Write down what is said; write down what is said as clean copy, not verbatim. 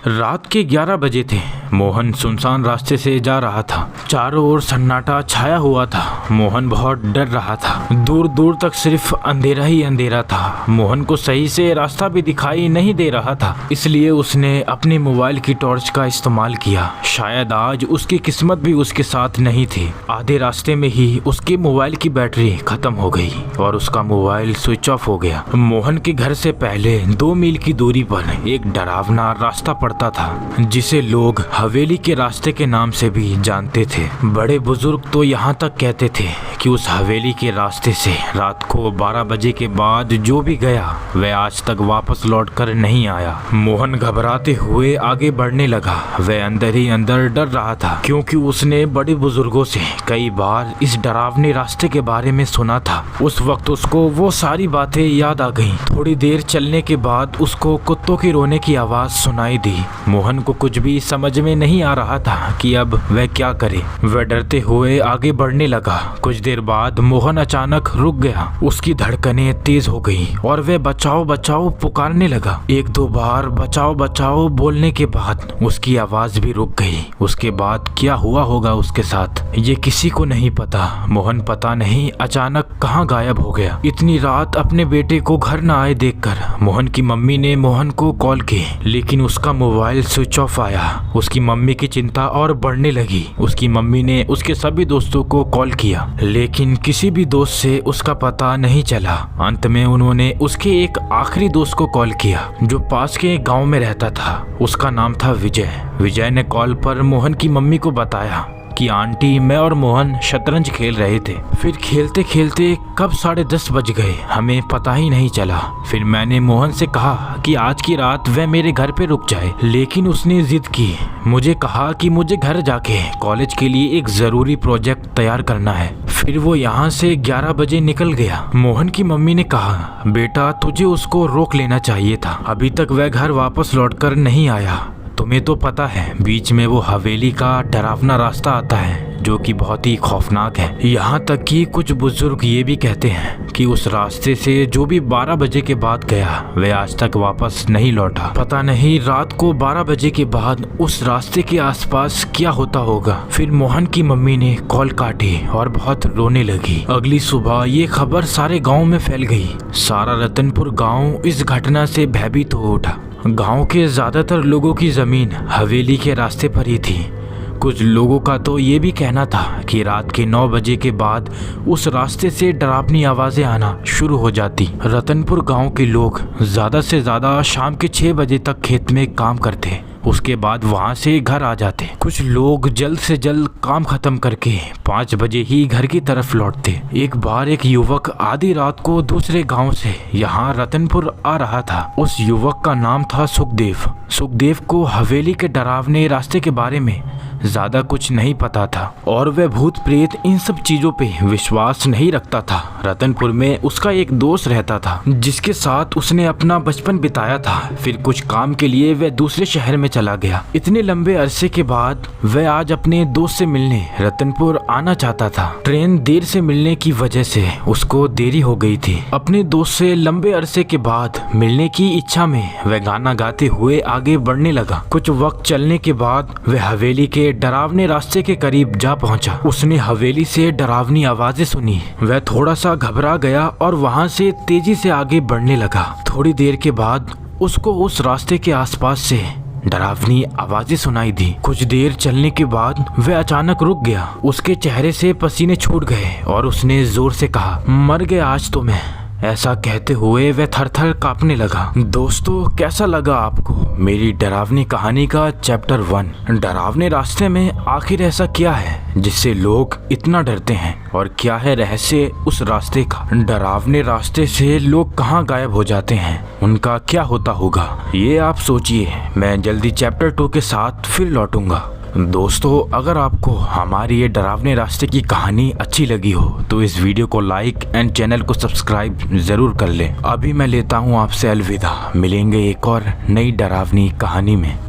रात के 11 बजे थे। मोहन सुनसान रास्ते से जा रहा था। चारों ओर सन्नाटा छाया हुआ था। मोहन बहुत डर रहा था। दूर दूर तक सिर्फ अंधेरा ही अंधेरा था। मोहन को सही से रास्ता भी दिखाई नहीं दे रहा था, इसलिए उसने अपने मोबाइल की टॉर्च का इस्तेमाल किया। शायद आज उसकी किस्मत भी उसके साथ नहीं थी। आधे रास्ते में ही उसके मोबाइल की बैटरी खत्म हो गई और उसका मोबाइल स्विच ऑफ हो गया। मोहन के घर से पहले 2 मील की दूरी पर एक डरावना रास्ता पड़ता था, जिसे लोग हवेली के रास्ते के नाम से भी जानते थे। बड़े बुजुर्ग तो यहाँ तक कहते थे कि उस हवेली के रास्ते से रात को 12 बजे के बाद जो भी गया वह आज तक वापस लौट कर नहीं आया। मोहन घबराते हुए आगे बढ़ने लगा। वह अंदर ही अंदर डर रहा था, क्योंकि उसने बड़े बुजुर्गों से कई बार इस डरावने रास्ते के बारे में सुना था। उस वक्त उसको वो सारी बातें याद आ गईं। थोड़ी देर चलने के बाद उसको कुत्तों की रोने की आवाज सुनाई दी। मोहन को कुछ भी समझ में नहीं आ रहा था कि अब वह क्या करे। वह डरते हुए आगे बढ़ने लगा। कुछ देर बाद मोहन अचानक रुक गया। उसकी धड़कनें तेज हो गई और वह बचाओ बचाओ पुकारने लगा। 1-2 बार बचाओ बचाओ बोलने के बाद उसकी आवाज भी रुक गई। उसके बाद क्या हुआ होगा उसके साथ, ये किसी को नहीं पता। मोहन पता नहीं अचानक कहाँ गायब हो गया। इतनी रात अपने बेटे को घर न आए देखकर मोहन की मम्मी ने मोहन को कॉल की, लेकिन उसका मोबाइल स्विच ऑफ आया। उसकी मम्मी की चिंता और बढ़ने लगी। उसकी मम्मी ने उसके सभी दोस्तों को कॉल किया, लेकिन किसी भी दोस्त से उसका पता नहीं चला। अंत में उन्होंने उसके एक आखिरी दोस्त को कॉल किया, जो पास के गांव में रहता था। उसका नाम था विजय। विजय ने कॉल पर मोहन की मम्मी को बताया कि आंटी, मैं और मोहन शतरंज खेल रहे थे। फिर खेलते खेलते कब 10:30 बज गए हमें पता ही नहीं चला। फिर मैंने मोहन से कहा कि आज की रात वह मेरे घर पे रुक जाए, लेकिन उसने जिद की। मुझे कहा कि मुझे घर जाके कॉलेज के लिए एक जरूरी प्रोजेक्ट तैयार करना है। फिर वो यहाँ से 11 बजे निकल गया। मोहन की मम्मी ने कहा, बेटा तुझे उसको रोक लेना चाहिए था, अभी तक वह घर वापस लौट कर नहीं आया। तुम्हें तो पता है बीच में वो हवेली का डरावना रास्ता आता है, जो कि बहुत ही खौफनाक है। यहाँ तक कि कुछ बुजुर्ग ये भी कहते हैं कि उस रास्ते से जो भी 12 बजे के बाद गया वह आज तक वापस नहीं लौटा। पता नहीं रात को 12 बजे के बाद उस रास्ते के आसपास क्या होता होगा। फिर मोहन की मम्मी ने कॉल काटी और बहुत रोने लगी। अगली सुबह ये खबर सारे गाँव में फैल गई। सारा रतनपुर गाँव इस घटना से भयभीत हो उठा। गांव के ज्यादातर लोगों की जमीन हवेली के रास्ते पर ही थी। कुछ लोगों का तो ये भी कहना था कि रात के 9 बजे के बाद उस रास्ते से डरावनी आवाजें आना शुरू हो जाती। रतनपुर गांव के लोग ज्यादा से ज्यादा शाम के 6 बजे तक खेत में काम करते, उसके बाद वहां से घर आ जाते। कुछ लोग जल्द से जल्द काम खत्म करके 5 बजे ही घर की तरफ लौटते। एक बार एक युवक आधी रात को दूसरे गांव से यहाँ रतनपुर आ रहा था। उस युवक का नाम था सुखदेव। सुखदेव को हवेली के डरावने रास्ते के बारे में ज्यादा कुछ नहीं पता था और वह भूत प्रेत इन सब चीजों पे विश्वास नहीं रखता था। रतनपुर में उसका एक दोस्त रहता था, जिसके साथ उसने अपना बचपन बिताया था। फिर कुछ काम के लिए वह दूसरे शहर में चला गया। इतने लंबे अरसे के बाद वह आज अपने दोस्त से मिलने रतनपुर आना चाहता था। ट्रेन देर से मिलने की वजह से उसको देरी हो गई थी। अपने दोस्त से लंबे अरसे के बाद मिलने की इच्छा में वह गाना गाते हुए आगे बढ़ने लगा। कुछ वक्त चलने के बाद वह हवेली के डरावने रास्ते के करीब जा पहुंचा। उसने हवेली से डरावनी आवाजें सुनी। वह थोड़ा सा घबरा गया और वहां से तेजी से आगे बढ़ने लगा। थोड़ी देर के बाद उसको उस रास्ते के आसपास से डरावनी आवाजें सुनाई दी। कुछ देर चलने के बाद वह अचानक रुक गया। उसके चेहरे से पसीने छूट गए और उसने जोर से कहा, मर गया आज तो मैं। ऐसा कहते हुए वह थर-थर कांपने लगा। दोस्तों, कैसा लगा आपको मेरी डरावनी कहानी का चैप्टर 1? डरावने रास्ते में आखिर ऐसा क्या है जिससे लोग इतना डरते हैं, और क्या है रहस्य उस रास्ते का? डरावने रास्ते से लोग कहाँ गायब हो जाते हैं, उनका क्या होता होगा, ये आप सोचिए। मैं जल्दी चैप्टर 2 के साथ फिर लौटूंगा। दोस्तों, अगर आपको हमारी ये डरावने रास्ते की कहानी अच्छी लगी हो तो इस वीडियो को लाइक एंड चैनल को सब्सक्राइब जरूर कर लें। अभी मैं लेता हूँ आपसे अलविदा। मिलेंगे एक और नई डरावनी कहानी में।